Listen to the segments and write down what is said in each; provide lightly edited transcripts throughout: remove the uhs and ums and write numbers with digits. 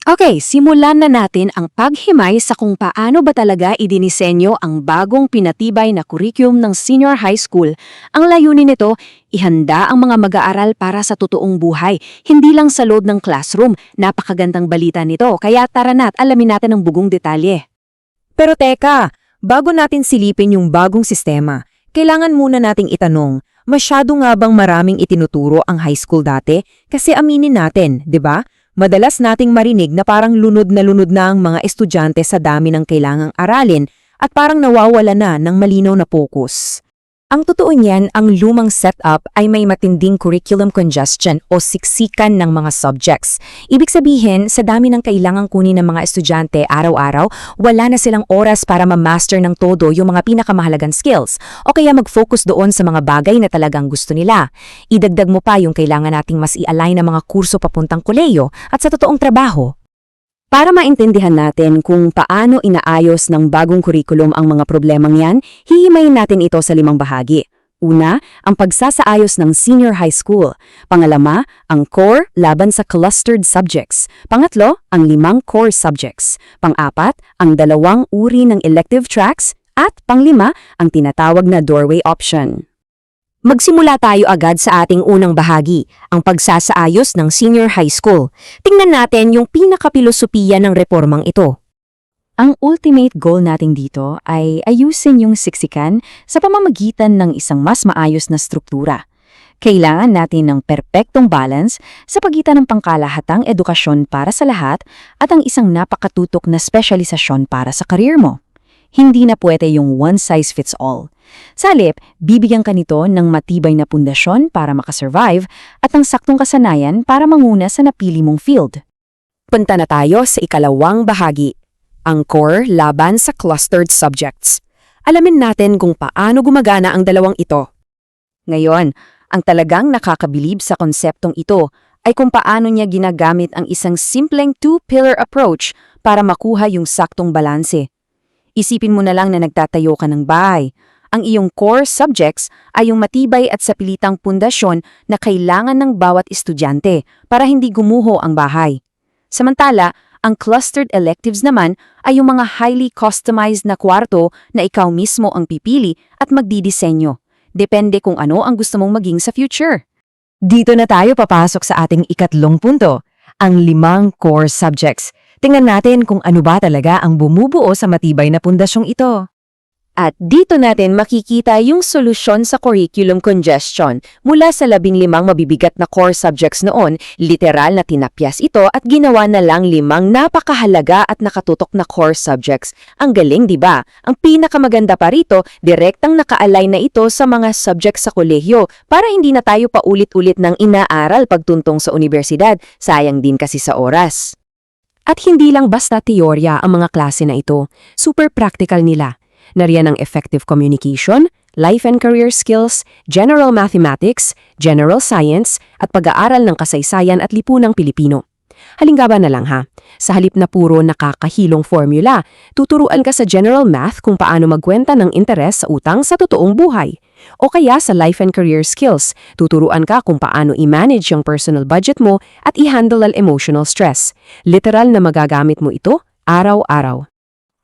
Okay, simulan na natin ang paghimay sa kung paano ba talaga idinisenyo ang bagong pinatibay na kurikulum ng senior high school. Ang layunin nito, ihanda ang mga mag-aaral para sa totoong buhay, hindi lang sa loob ng classroom. Napakagandang balita nito, kaya tara na't alamin natin ang bugong detalye. Pero teka, bago natin silipin yung bagong sistema, kailangan muna nating itanong, masyado nga bang maraming itinuturo ang high school dati? Kasi aminin natin, di ba? Madalas nating marinig na parang lunod na ang mga estudyante sa dami ng kailangang aralin at parang nawawala na ng malinaw na focus. Ang totoo niyan, ang lumang setup ay may matinding curriculum congestion o siksikan ng mga subjects. Ibig sabihin, sa dami ng kailangang kunin ng mga estudyante araw-araw, wala na silang oras para ma-master ng todo yung mga pinakamahalagang skills o kaya mag-focus doon sa mga bagay na talagang gusto nila. Idagdag mo pa yung kailangan nating mas i-align na mga kurso papuntang kolehiyo at sa totoong trabaho. Para maintindihan natin kung paano inaayos ng bagong kurikulum ang mga problemang yan, hihimayin natin ito sa 5 bahagi. Una, ang pagsasaayos ng senior high school. Pangalama, ang core laban sa clustered subjects. Pangatlo, ang 5 core subjects. Pang-apat, ang 2 uri ng elective tracks. At pang-5, ang tinatawag na doorway option. Magsimula tayo agad sa ating unang bahagi, ang pagsasaayos ng senior high school. Tingnan natin yung pinakapilosopiya ng reformang ito. Ang ultimate goal natin dito ay ayusin yung siksikan sa pamamagitan ng isang mas maayos na struktura. Kailangan natin ng perpektong balance sa pagitan ng pangkalahatang edukasyon para sa lahat at ang isang napakatutok na spesyalisasyon para sa career mo. Hindi na pwede yung one size fits all. Sa halip, bibigyan ka nito ng matibay na pundasyon para makasurvive at ang saktong kasanayan para manguna sa napili mong field. Punta na tayo sa ikalawang bahagi, ang core laban sa clustered subjects. Alamin natin kung paano gumagana ang dalawang ito. Ngayon, ang talagang nakakabilib sa konseptong ito ay kung paano niya ginagamit ang isang simpleng two-pillar approach para makuha yung saktong balanse. Isipin mo na lang na nagtatayo ka ng bahay. Ang iyong core subjects ay yung matibay at sapilitang pundasyon na kailangan ng bawat estudyante para hindi gumuho ang bahay. Samantala, ang clustered electives naman ay yung mga highly customized na kwarto na ikaw mismo ang pipili at magdidisenyo. Depende kung ano ang gusto mong maging sa future. Dito na tayo papasok sa ating ikatlong punto, ang 5 core subjects. Tingnan natin kung ano ba talaga ang bumubuo sa matibay na pundasyong ito. At dito natin makikita yung solusyon sa curriculum congestion. Mula sa 15 mabibigat na core subjects noon, literal na tinapyas ito at ginawa na lang 5 napakahalaga at nakatutok na core subjects. Ang galing, di ba? Ang pinakamaganda pa rito, direktang naka-align na ito sa mga subjects sa kolehiyo para hindi na tayo paulit-ulit ng inaaral pagtuntong sa universidad. Sayang din kasi sa oras. At hindi lang basta teorya ang mga klase na ito, super practical nila. Nariyan ang effective communication, life and career skills, general mathematics, general science, at pag-aaral ng kasaysayan at lipunang Pilipino. Halimbawa na lang ha, sa halip na puro nakakahilong formula, tuturuan ka sa general math kung paano magkwenta ng interes sa utang sa totoong buhay. O kaya sa life and career skills, tuturuan ka kung paano i-manage yung personal budget mo at i-handle ang emotional stress. Literal na magagamit mo ito araw-araw.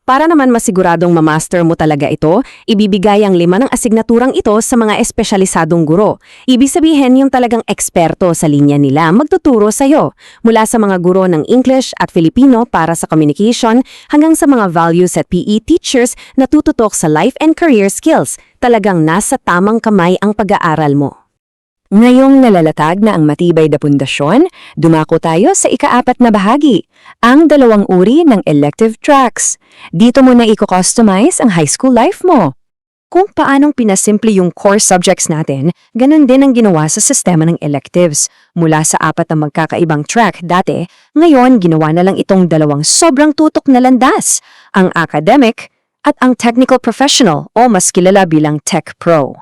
Para naman masiguradong ma-master mo talaga ito, ibibigay ang 5 ng asignaturang ito sa mga espesyalisadong guro. Ibig sabihin yung talagang eksperto sa linya nila magtuturo sa'yo. Mula sa mga guro ng English at Filipino para sa communication hanggang sa mga values at PE teachers na tututok sa life and career skills. Talagang nasa tamang kamay ang pag-aaral mo. Ngayong nalalatag na ang matibay na pundasyon, dumako tayo sa ika-4 na bahagi, ang 2 uri ng elective tracks. Dito mo na i-customize ang high school life mo. Kung paanong pinasimple yung core subjects natin, ganun din ang ginawa sa sistema ng electives. Mula sa 4 na magkakaibang track dati, ngayon ginawa na lang itong 2 sobrang tutok na landas, ang academic at ang technical professional o mas kilala bilang tech pro.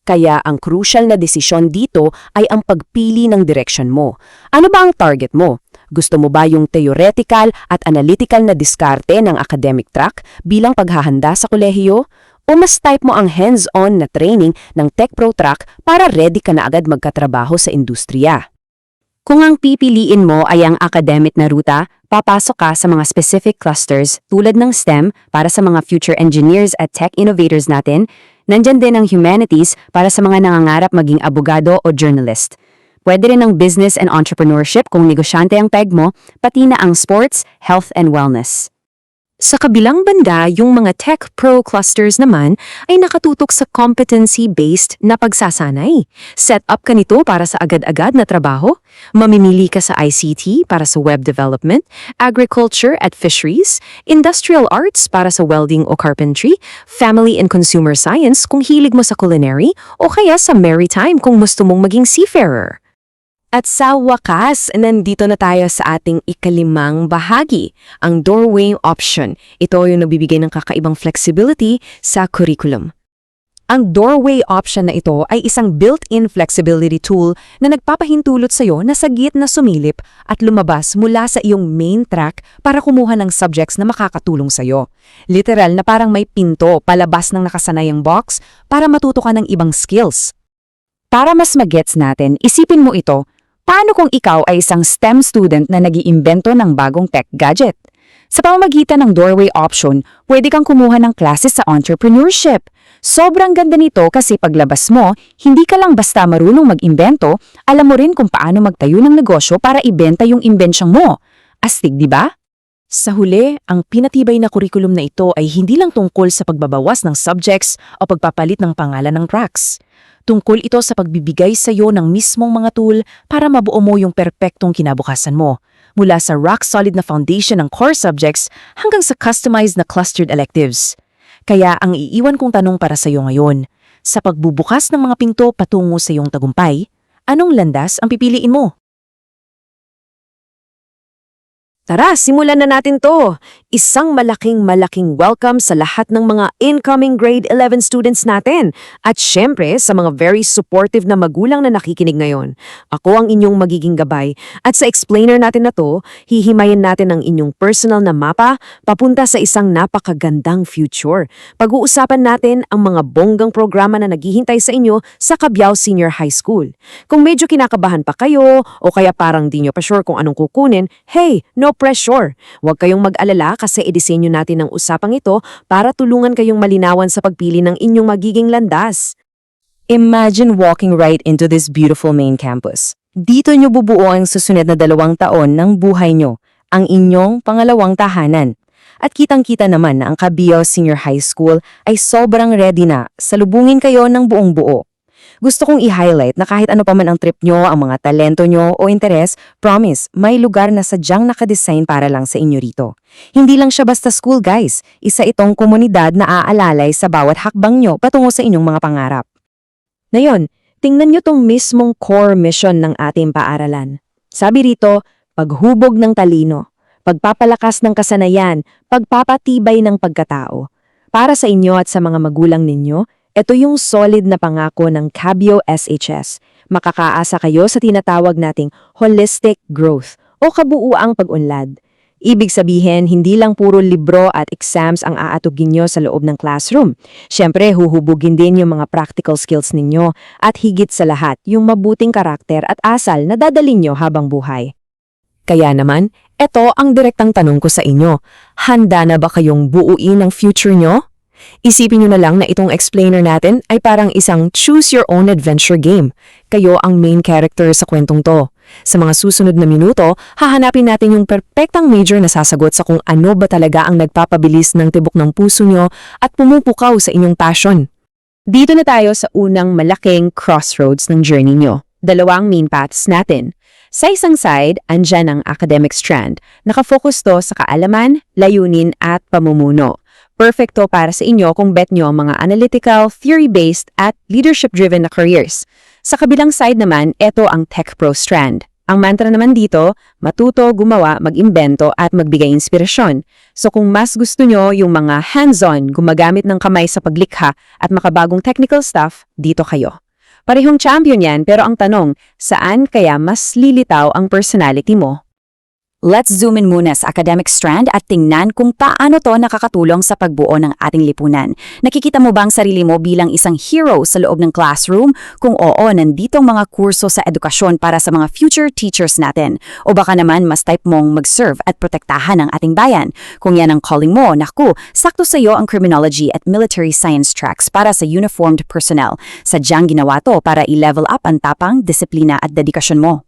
Kaya ang crucial na desisyon dito ay ang pagpili ng direksyon mo. Ano ba ang target mo? Gusto mo ba yung theoretical at analytical na diskarte ng academic track bilang paghahanda sa kolehiyo? O mas type mo ang hands-on na training ng Tech Pro track para ready ka na agad magkatrabaho sa industriya? Kung ang pipiliin mo ay ang academic na ruta, Papasok ka sa mga specific clusters tulad ng STEM para sa mga future engineers at tech innovators natin. Nandyan din ang humanities para sa mga nangangarap maging abogado o journalist. Pwede rin ang business and entrepreneurship kung negosyante ang peg mo, pati na ang sports, health and wellness. Sa kabilang banda, yung mga tech pro clusters naman ay nakatutok sa competency-based na pagsasanay. Set up ka nito para sa agad-agad na trabaho. Mamimili ka sa ICT para sa web development, agriculture at fisheries, industrial arts para sa welding o carpentry, family and consumer science kung hilig mo sa culinary, o kaya sa maritime kung gusto mong maging seafarer. At sa wakas, nandito na tayo sa ating ikalimang bahagi, ang doorway option. Ito yung nagbibigay ng kakaibang flexibility sa curriculum. Ang doorway option na ito ay isang built-in flexibility tool na nagpapahintulot sa iyo na sagit na sumilip at lumabas mula sa iyong main track para kumuha ng subjects na makakatulong sa iyo. Literal na parang may pinto palabas ng nakasanayang box para matuto ka ng ibang skills. Para mas magets natin, isipin mo ito. Paano kung ikaw ay isang STEM student na nag-iimbento ng bagong tech gadget? Sa pamamagitan ng doorway option, pwede kang kumuha ng classes sa entrepreneurship. Sobrang ganda nito kasi paglabas mo, hindi ka lang basta marunong mag-imbento, alam mo rin kung paano magtayo ng negosyo para ibenta yung imbensyong mo. Astig, di ba? Sa huli, ang pinatibay na kurikulum na ito ay hindi lang tungkol sa pagbabawas ng subjects o pagpapalit ng pangalan ng tracks. Tungkol ito sa pagbibigay sa iyo ng mismong mga tool para mabuo mo yung perpektong kinabukasan mo, mula sa rock-solid na foundation ng core subjects hanggang sa customized na clustered electives. Kaya ang iiwan kong tanong para sa iyo ngayon, sa pagbubukas ng mga pinto patungo sa iyong tagumpay, anong landas ang pipiliin mo? Tara, simulan na natin to! Isang malaking welcome sa lahat ng mga incoming grade 11 students natin at syempre sa mga very supportive na magulang na nakikinig ngayon. Ako ang inyong magiging gabay at sa explainer natin na to, hihimayin natin ang inyong personal na mapa papunta sa isang napakagandang future. Pag-uusapan natin ang mga bonggang programa na naghihintay sa inyo sa Cabiao Senior High School. Kung medyo kinakabahan pa kayo o kaya parang di nyo pa sure kung anong kukunin, hey, no pressure. Huwag kayong mag-alala kasi idisenyo natin ang usapang ito para tulungan kayong malinawan sa pagpili ng inyong magiging landas. Imagine walking right into this beautiful main campus. Dito nyo bubuo ang susunod na 2 taon ng buhay nyo, ang inyong pangalawang tahanan. At kitang-kita naman na ang Cabiao Senior High School ay sobrang ready na, salubungin kayo ng buong buo. Gusto kong i-highlight na kahit ano pa man ang trip nyo, ang mga talento nyo o interes, promise, may lugar na sadyang nakadesign para lang sa inyo rito. Hindi lang siya basta school guys, isa itong komunidad na aalalay sa bawat hakbang nyo patungo sa inyong mga pangarap. Ngayon, tingnan nyo tong mismong core mission ng ating paaralan. Sabi rito, paghubog ng talino, pagpapalakas ng kasanayan, pagpapatibay ng pagkatao. Para sa inyo at sa mga magulang ninyo, ito yung solid na pangako ng Cabiao SHS. Makakaasa kayo sa tinatawag nating holistic growth o kabuuang pag-unlad. Ibig sabihin, hindi lang puro libro at exams ang aatugin nyo sa loob ng classroom. Siyempre, huhubugin din yung mga practical skills ninyo at higit sa lahat, yung mabuting karakter at asal na dadalin nyo habang buhay. Kaya naman, ito ang direktang tanong ko sa inyo. Handa na ba kayong buuin ang future nyo? Isipin nyo na lang na itong explainer natin ay parang isang choose-your-own-adventure game. Kayo ang main character sa kwentong to. Sa mga susunod na minuto, hahanapin natin yung perpektang major na sasagot sa kung ano ba talaga ang nagpapabilis ng tibok ng puso nyo at pumupukaw sa inyong passion. Dito na tayo sa unang malaking crossroads ng journey nyo. 2 main paths natin. Sa isang side, andyan ang academic strand. Nakafocus to sa kaalaman, layunin at pamumuno. Perfecto para sa inyo kung bet nyo ang mga analytical, theory-based at leadership-driven na careers. Sa kabilang side naman, ito ang Tech Pro strand. Ang mantra naman dito, matuto, gumawa, mag-imbento at magbigay inspirasyon. So kung mas gusto nyo yung mga hands-on, gumagamit ng kamay sa paglikha at makabagong technical stuff, dito kayo. Parehong champion yan pero ang tanong, saan kaya mas lilitaw ang personality mo? Let's zoom in muna sa academic strand at tingnan kung paano to nakakatulong sa pagbuo ng ating lipunan. Nakikita mo ba ang sarili mo bilang isang hero sa loob ng classroom? Kung oo, nanditong mga kurso sa edukasyon para sa mga future teachers natin. O baka naman mas type mong mag-serve at protektahan ang ating bayan. Kung yan ang calling mo, naku, sakto sa iyo ang criminology at military science tracks para sa uniformed personnel. Sadyang ginawa to para i-level up ang tapang, disiplina at dedikasyon mo.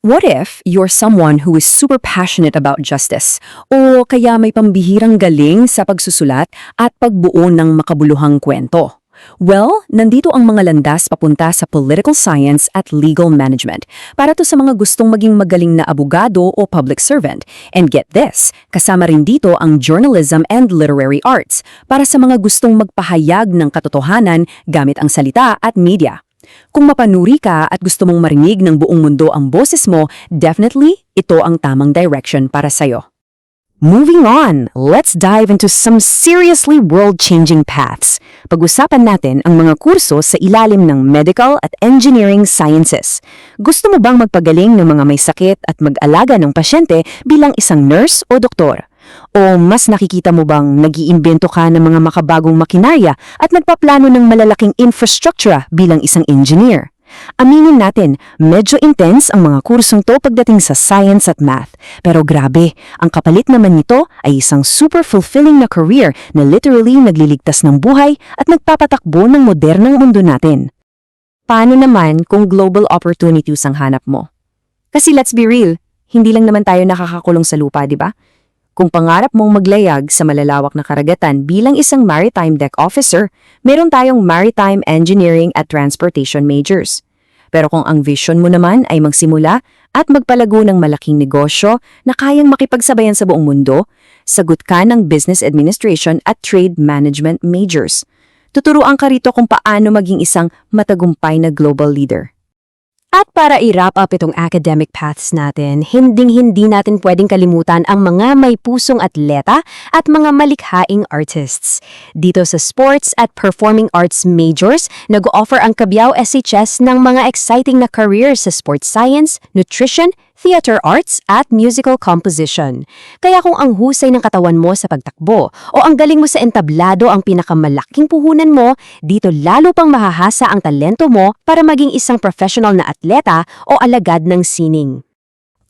What if you're someone who is super passionate about justice o kaya may pambihirang galing sa pagsusulat at pagbuo ng makabuluhang kwento? Well, nandito ang mga landas papunta sa political science at legal management para to sa mga gustong maging magaling na abogado o public servant. And get this, kasama rin dito ang journalism and literary arts para sa mga gustong magpahayag ng katotohanan gamit ang salita at media. Kung mapanuri ka at gusto mong marinig ng buong mundo ang boses mo, definitely ito ang tamang direction para sa'yo. Moving on, let's dive into some seriously world-changing paths. Pag-usapan natin ang mga kurso sa ilalim ng medical at engineering sciences. Gusto mo bang magpagaling ng mga may sakit at mag-alaga ng pasyente bilang isang nurse o doktor? O mas nakikita mo bang nag-iimbento ka ng mga makabagong makinarya at nagpaplano ng malalaking infrastructure bilang isang engineer? Aminin natin, medyo intense ang mga kursong to pagdating sa science at math. Pero grabe, ang kapalit naman nito ay isang super fulfilling na career na literally nagliligtas ng buhay at nagpapatakbo ng modernang mundo natin. Paano naman kung global opportunities ang hanap mo? Kasi let's be real, hindi lang naman tayo nakakakulong sa lupa, di ba? Kung pangarap mong maglayag sa malalawak na karagatan bilang isang maritime deck officer, meron tayong maritime engineering at transportation majors. Pero kung ang vision mo naman ay magsimula at magpalago ng malaking negosyo na kayang makipagsabayan sa buong mundo, sagot ka ng business administration at trade management majors. Tuturuan ka rito kung paano maging isang matagumpay na global leader. At para i-wrap up itong academic paths natin, hinding-hindi natin pwedeng kalimutan ang mga may pusong atleta at mga malikhaing artists. Dito sa sports at performing arts majors, nag-offer ang Cabiao SHS ng mga exciting na careers sa sports science, nutrition, theater arts at musical composition. Kaya kung ang husay ng katawan mo sa pagtakbo o ang galing mo sa entablado ang pinakamalaking puhunan mo, dito lalo pang mahahasa ang talento mo para maging isang professional na atleta o alagad ng sining.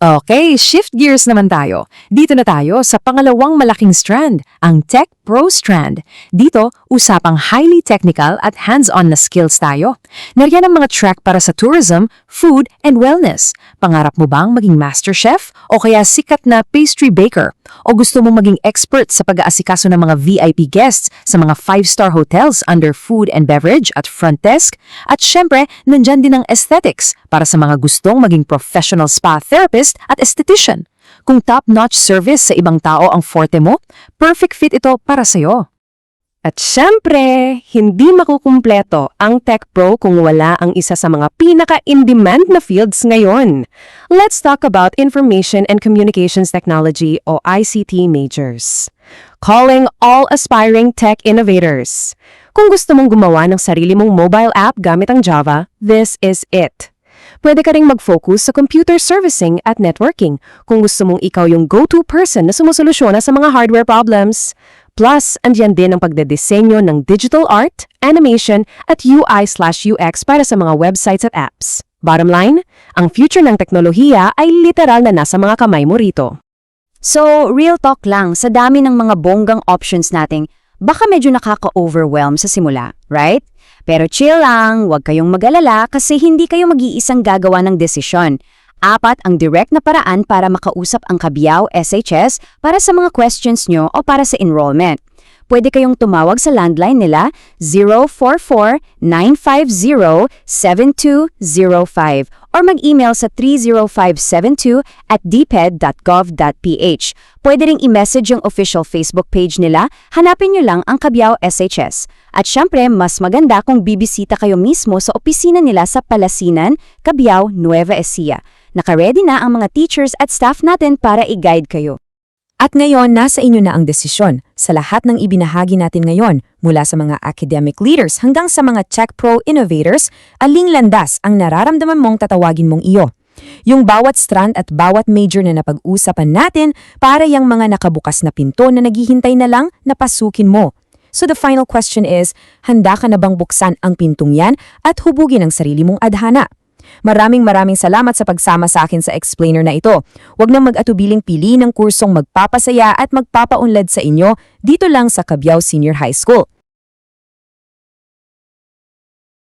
Okay, shift gears naman tayo. Dito na tayo sa pangalawang malaking strand, ang Tech Pro Strand. Dito, usapang highly technical at hands-on na skills tayo. Nariyan ang mga track para sa tourism, food, and wellness. Pangarap mo bang maging master chef o kaya sikat na pastry baker? O gusto mo maging expert sa pag-aasikaso ng mga VIP guests sa mga 5-star hotels under food and beverage at front desk? At syempre, nandyan din ang aesthetics para sa mga gustong maging professional spa therapist at esthetician. Kung top-notch service sa ibang tao ang forte mo, perfect fit ito para sa'yo. At syempre, hindi makukumpleto ang Tech Pro kung wala ang isa sa mga pinaka-in-demand na fields ngayon. Let's talk about Information and Communications Technology o ICT majors. Calling all aspiring tech innovators. Kung gusto mong gumawa ng sarili mong mobile app gamit ang Java, this is it. Pwede ka ring mag-focus sa computer servicing at networking kung gusto mong ikaw yung go-to person na sumusolusyon sa mga hardware problems. Plus, andyan din ang pagdedesenyo ng digital art, animation, at UI/UX para sa mga websites at apps. Bottom line, ang future ng teknolohiya ay literal na nasa mga kamay mo rito. So, real talk lang, sa dami ng mga bonggang options nating, baka medyo nakaka-overwhelm sa simula, right? Pero chill lang, huwag kayong mag-alala kasi hindi kayo mag-iisang gagawa ng desisyon. 4 ang direct na paraan para makausap ang Cabiao SHS para sa mga questions nyo o para sa enrollment. Pwede kayong tumawag sa landline nila 044-950-7205 or mag-email sa 30572@dped.gov.ph. Pwede ring i-message yung official Facebook page nila, hanapin nyo lang ang Cabiao SHS. At syempre, mas maganda kung bibisita kayo mismo sa opisina nila sa Palasinan, Cabiao, Nueva Ecija. Naka-ready na ang mga teachers at staff natin para i-guide kayo. At ngayon, nasa inyo na ang desisyon. Sa lahat ng ibinahagi natin ngayon, mula sa mga academic leaders hanggang sa mga tech pro innovators, aling landas ang nararamdaman mong tatawagin mong iyo. Yung bawat strand at bawat major na napag-usapan natin para yung mga nakabukas na pinto na naghihintay na lang na pasukin mo. So the final question is, handa ka na bang buksan ang pintong yan at hubugin ang sarili mong adhana? Maraming salamat sa pagsama sa akin sa explainer na ito. Huwag nang mag-atubiling pili ng kursong magpapasaya at magpapaunlad sa inyo dito lang sa Cabiao Senior High School.